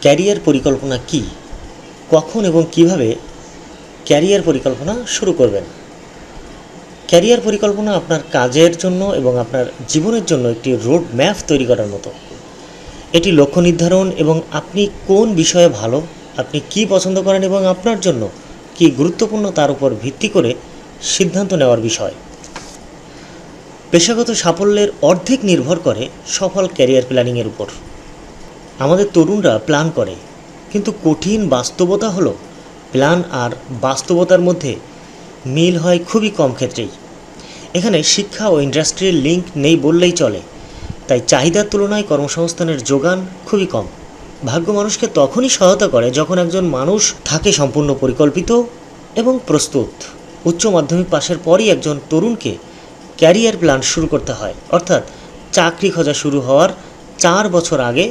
Career পরিকল্পনা কি, কখন এবং কিভাবে ক্যারিয়ার পরিকল্পনা শুরু করবেন? ক্যারিয়ার পরিকল্পনা আপনার কাজের জন্য এবং আপনার জীবনের জন্য একটি রোড ম্যাপ তৈরি করার মতো। এটি লক্ষ্য নির্ধারণ এবং আপনি কোন বিষয়ে ভালো, আপনি কি পছন্দ করেন এবং আপনার জন্য কি গুরুত্বপূর্ণ তার উপর ভিত্তি করে সিদ্ধান্ত নেওয়ার বিষয়। পেশাগত সাফল্যের অর্ধেক নির্ভর করে সফল ক্যারিয়ার প্ল্যানিংয়ের উপর। আমাদের তরুণরা প্ল্যান করে, কিন্তু কঠিন বাস্তবতা হলো প্ল্যান আর বাস্তবতার মধ্যে মিল হয় খুবই কম ক্ষেত্রেই। এখানে শিক্ষা ও ইন্ডাস্ট্রির লিঙ্ক নেই বললেই চলে, তাই চাহিদার তুলনায় কর্মসংস্থানের যোগান খুবই কম। ভাগ্য মানুষকে তখনই সহায়তা করে যখন একজন মানুষ থাকে সম্পূর্ণ পরিকল্পিত এবং প্রস্তুত। উচ্চ মাধ্যমিক পাশের পরই একজন তরুণকে ক্যারিয়ার প্ল্যান শুরু করতে হয়, অর্থাৎ চাকরি খোঁজা শুরু হওয়ার 4 বছর আগে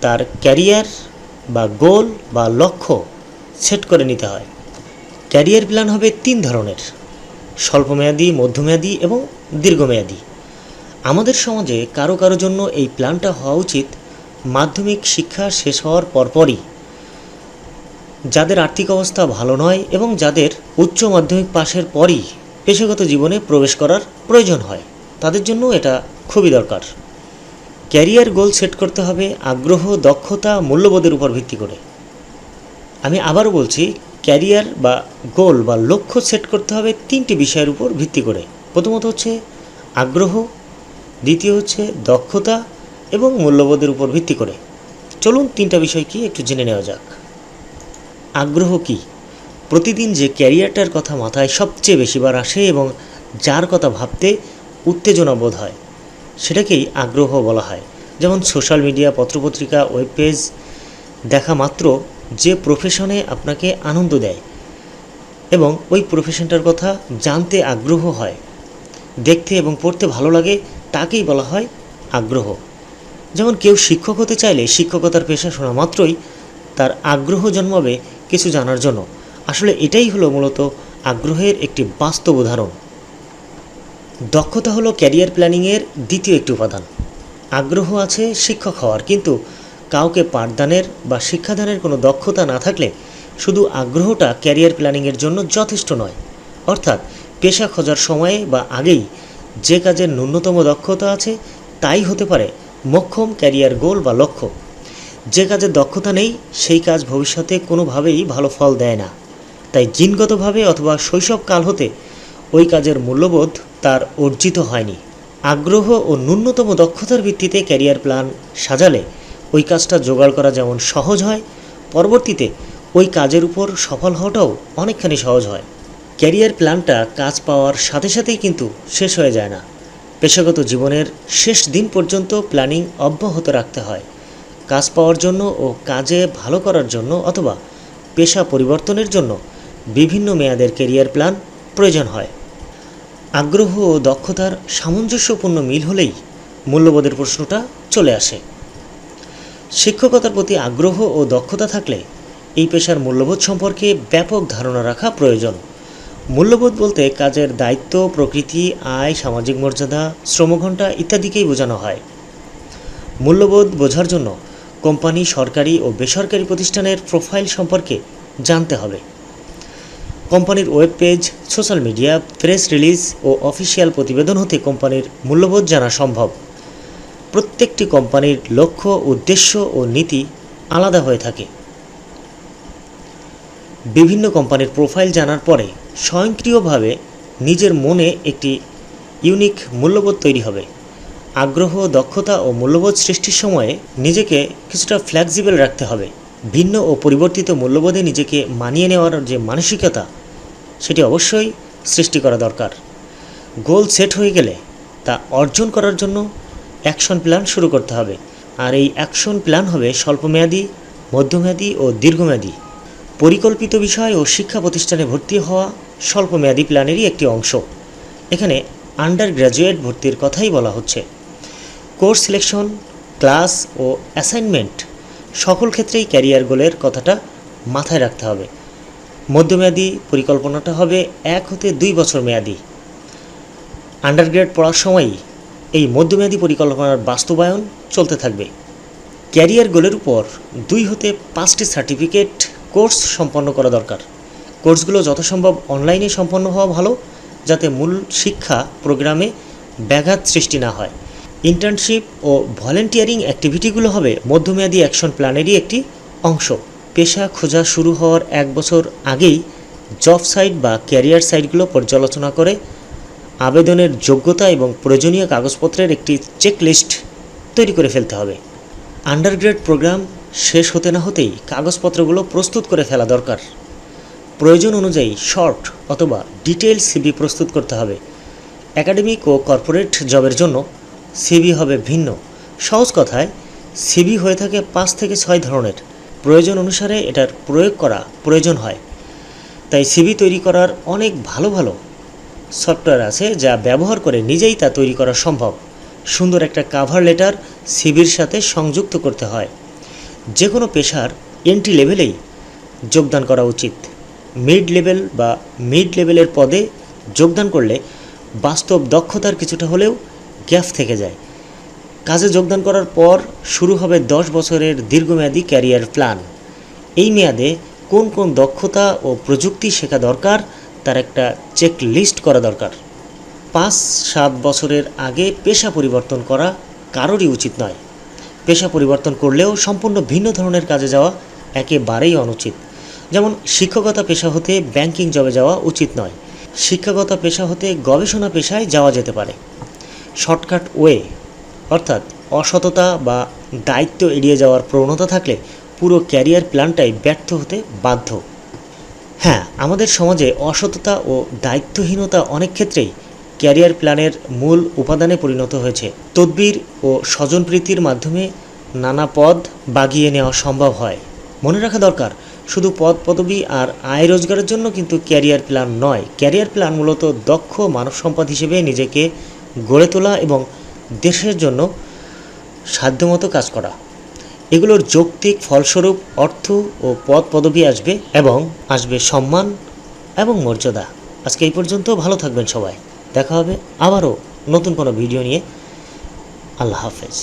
তার ক্যারিয়ার বা গোল বা লক্ষ্য সেট করে নিতে হয়। ক্যারিয়ার প্ল্যান হবে 3 ধরনের: স্বল্পমেয়াদী, মধ্যমেয়াদী এবং দীর্ঘমেয়াদী। আমাদের সমাজে কারো কারো জন্য এই প্ল্যানটা হওয়া উচিত মাধ্যমিক শিক্ষা শেষ হওয়ার পরপরই। যাদের আর্থিক অবস্থা ভালো নয় এবং যাদের উচ্চ মাধ্যমিক পাশের পরই পেশাগত জীবনে প্রবেশ করার প্রয়োজন হয়, তাদের জন্য এটা খুবই দরকার। ক্যারিয়ার গোল সেট করতে হবে আগ্রহ, দক্ষতা, মূল্যবোধের উপর ভিত্তি করে। আমি আবারও বলছি, ক্যারিয়ার বা গোল বা লক্ষ্য সেট করতে হবে 3টি বিষয়ের উপর ভিত্তি করে। প্রথমত হচ্ছে আগ্রহ, দ্বিতীয় হচ্ছে দক্ষতা এবং মূল্যবোধের উপর ভিত্তি করে। চলুন 3টা বিষয় কি একটু জেনে নেওয়া যাক। আগ্রহ কি? প্রতিদিন যে ক্যারিয়ারটার কথা মাথায় সবচেয়ে বেশিবার আসে এবং যার কথা ভাবতে উত্তেজনা বোধ হয়, সেটাকেই আগ্রহ বলা হয়। যেমন সোশ্যাল মিডিয়া, পত্রপত্রিকা, ওয়েব পেজ দেখা মাত্র যে প্রফেশনে আপনাকে আনন্দ দেয় এবং ওই প্রফেশনটার কথা জানতে আগ্রহ হয়, দেখতে এবং পড়তে ভালো লাগে, তাকেই বলা হয় আগ্রহ। যেমন কেউ শিক্ষক হতে চাইলে শিক্ষকতার পেশা শোনা মাত্রই তার আগ্রহ জন্মাবে কিছু জানার জন্য। আসলে এটাই হলো মূলত আগ্রহের একটি বাস্তব উদাহরণ। দক্ষতা হলো ক্যারিয়ার প্ল্যানিংয়ের দ্বিতীয় একটি উপাদান। আগ্রহ আছে শিক্ষক হওয়ার, কিন্তু কাউকে পাঠদানের বা শিক্ষাদানের কোনো দক্ষতা না থাকলে শুধু আগ্রহটা ক্যারিয়ার প্ল্যানিংয়ের জন্য যথেষ্ট নয়। অর্থাৎ পেশা খোঁজার সময়ে বা আগেই যে কাজের ন্যূনতম দক্ষতা আছে তাই হতে পারে মোক্ষম ক্যারিয়ার গোল বা লক্ষ্য। যে কাজের দক্ষতা নেই সেই কাজ ভবিষ্যতে কোনোভাবেই ভালো ফল দেয় না। তাই জিনগতভাবে অথবা শৈশবকাল হতে ওই কাজের মূল্যবোধ তার অর্জিত হয়নি। আগ্রহ ও ন্যূনতম দক্ষতার ভিত্তিতে ক্যারিয়ার প্ল্যান সাজালে ওই কাজটা জোগাড় করা যেমন সহজ হয়, পরবর্তীতে ওই কাজের উপর সফল হওয়াটাও অনেকখানি সহজ হয়। ক্যারিয়ার প্ল্যানটা কাজ পাওয়ার সাথে সাথেই কিন্তু শেষ হয়ে যায় না। পেশাগত জীবনের শেষ দিন পর্যন্ত প্ল্যানিং অব্যাহত রাখতে হয়। কাজ পাওয়ার জন্য ও কাজে ভালো করার জন্য অথবা পেশা পরিবর্তনের জন্য বিভিন্ন মেয়াদের ক্যারিয়ার প্ল্যান প্রয়োজন হয়। আগ্রহ ও দক্ষতার সামঞ্জস্যপূর্ণ মিল হলেই মূল্যবোধের প্রশ্নটা চলে আসে। শিক্ষকতার প্রতি আগ্রহ ও দক্ষতা থাকলে এই পেশার মূল্যবোধ সম্পর্কে ব্যাপক ধারণা রাখা প্রয়োজন। মূল্যবোধ বলতে কাজের দায়িত্ব, প্রকৃতি, আয়, সামাজিক মর্যাদা, শ্রমঘণ্টা ইত্যাদিকেই বোঝানো হয়। মূল্যবোধ বোঝার জন্য কোম্পানি, সরকারি ও বেসরকারি প্রতিষ্ঠানের প্রোফাইল সম্পর্কে জানতে হবে। কোম্পানির web page, social media, press release ও অফিসিয়াল প্রতিবেদন হতে কোম্পানির মূল্যবোধ জানা সম্ভব। প্রত্যেকটি কোম্পানির লক্ষ্য, উদ্দেশ্য ও নীতি আলাদা হয়ে থাকে। বিভিন্ন কোম্পানির প্রোফাইল জানার পরে স্বয়ংক্রিয়ভাবে নিজের মনে একটি ইউনিক মূল্যবোধ তৈরি হবে। আগ্রহ, দক্ষতা ও মূল্যবোধ সৃষ্টির সময়ে নিজেকে কিছুটা ফ্লেক্সিবল রাখতে হবে। ভিন্ন ও পরিবর্তিত মূল্যবোধে নিজেকে মানিয়ে নেওয়ার যে মানসিকতা, সেটি অবশ্যই সৃষ্টি করা দরকার। গোল সেট হয়ে গেলে তা অর্জন করার জন্য অ্যাকশন প্ল্যান শুরু করতে হবে। আর এই অ্যাকশন প্ল্যান হবে স্বল্পমেয়াদী, মধ্যমেয়াদী ও দীর্ঘমেয়াদী। পরিকল্পিত বিষয় ও শিক্ষা প্রতিষ্ঠানে ভর্তি হওয়া স্বল্পমেয়াদী প্ল্যানেরই একটি অংশ। এখানে আন্ডার গ্র্যাজুয়েট ভর্তির কথাই বলা হচ্ছে। কোর্স সিলেকশন, ক্লাস ও অ্যাসাইনমেন্ট সকল ক্ষেত্রেই ক্যারিয়ার গোলের কথাটা মাথায় রাখতে হবে। মধ্যমেয়াদী পরিকল্পনাটা হবে 1 হতে 2 বছর মেয়াদী। আন্ডারগ্রেড পড়ার সময়ই এই মধ্যমেয়াদী পরিকল্পনার বাস্তবায়ন চলতে থাকবে। ক্যারিয়ার গোলের উপর 2 হতে 5টি সার্টিফিকেট কোর্স সম্পন্ন করা দরকার। কোর্সগুলো যথাসম্ভব অনলাইনে সম্পন্ন হওয়া ভালো, যাতে মূল শিক্ষা প্রোগ্রামে ব্যাঘাত সৃষ্টি না হয়। ইন্টার্নশিপ ও ভলেন্টিয়ারিং অ্যাক্টিভিটিগুলো হবে মধ্যমেয়াদী অ্যাকশন প্ল্যানেরই একটি অংশ। পেশা খোঁজা শুরু হওয়ার 1 বছর আগেই জব সাইট বা ক্যারিয়ার সাইটগুলো পর্যালোচনা করে আবেদনের যোগ্যতা এবং প্রয়োজনীয় কাগজপত্রের একটি চেকলিস্ট তৈরি করে ফেলতে হবে। আন্ডারগ্রেড প্রোগ্রাম শেষ হতে না হতেই কাগজপত্রগুলো প্রস্তুত করে ফেলা দরকার। প্রয়োজন অনুযায়ী শর্ট অথবা ডিটেইল সিভি প্রস্তুত করতে হবে। একাডেমিক ও কর্পোরেট জবের জন্য সিভি হবে ভিন্ন। সহজ কথায় সিভি হয়ে থাকে 5 থেকে 6 ধরনের। প্রয়োজন অনুসারে এটার প্রয়োগ করা প্রয়োজন হয়। তাই সিভি তৈরি করার অনেক ভালো ভালো সফটওয়্যার আছে, যা ব্যবহার করে নিজেই তা তৈরি করা সম্ভব। সুন্দর একটা কাভার লেটার সিভির সাথে সংযুক্ত করতে হয়। যে কোনো পেশার এন্ট্রি লেভেলেই যোগদান করা উচিত। মিড লেভেলের পদে যোগদান করলে বাস্তব দক্ষতার কিছুটা হলেও গ্যাপ থেকে যায়। কাজে যোগদান করার পর শুরু হবে 10 বছরের দীর্ঘমেয়াদী ক্যারিয়ার প্ল্যান। এই মেয়াদে কোন কোন দক্ষতা ও প্রযুক্তি শেখা দরকার তার একটা চেক লিস্ট করা দরকার। 5-7 বছরের আগে পেশা পরিবর্তন করা কারোরই উচিত নয়। পেশা পরিবর্তন করলেও সম্পূর্ণ ভিন্ন ধরনের কাজে যাওয়া একেবারেই অনুচিত। যেমন শিক্ষকতা পেশা হতে ব্যাংকিং জবে যাওয়া উচিত নয়। শিক্ষকতা পেশা হতে গবেষণা পেশায় যাওয়া যেতে পারে। শর্টকাট ওয়ে অর্থাৎ অসততা বা দায়িত্ব এড়িয়ে যাওয়ার প্রবণতা থাকলে পুরো ক্যারিয়ার প্ল্যানটাই ব্যর্থ হতে বাধ্য। হ্যাঁ, আমাদের সমাজে অসততা ও দায়িত্বহীনতা অনেক ক্ষেত্রেই ক্যারিয়ার প্ল্যানের মূল উপাদানে পরিণত হয়েছে। তদবির ও স্বজনপ্রীতির মাধ্যমে নানা পদ বাগিয়ে নেওয়া সম্ভব হয়। মনে রাখা দরকার, শুধু পদ পদবি আর আয় রোজগারের জন্য কিন্তু ক্যারিয়ার প্ল্যান নয়। ক্যারিয়ার প্ল্যান মূলত দক্ষ মানব সম্পদ হিসেবে নিজেকে গড়ে তোলা এবং দেশের জন্য সাধ্যমতো কাজ করা। এগুলোর যৌক্তিক ফলস্বরূপ অর্থ ও পদ পদবি আসবে এবং আসবে সম্মান এবং মর্যাদা। আজকে এই পর্যন্ত। ভালো থাকবেন সবাই। দেখা হবে আবারও নতুন কোনো ভিডিও নিয়ে। আল্লাহ হাফেজ।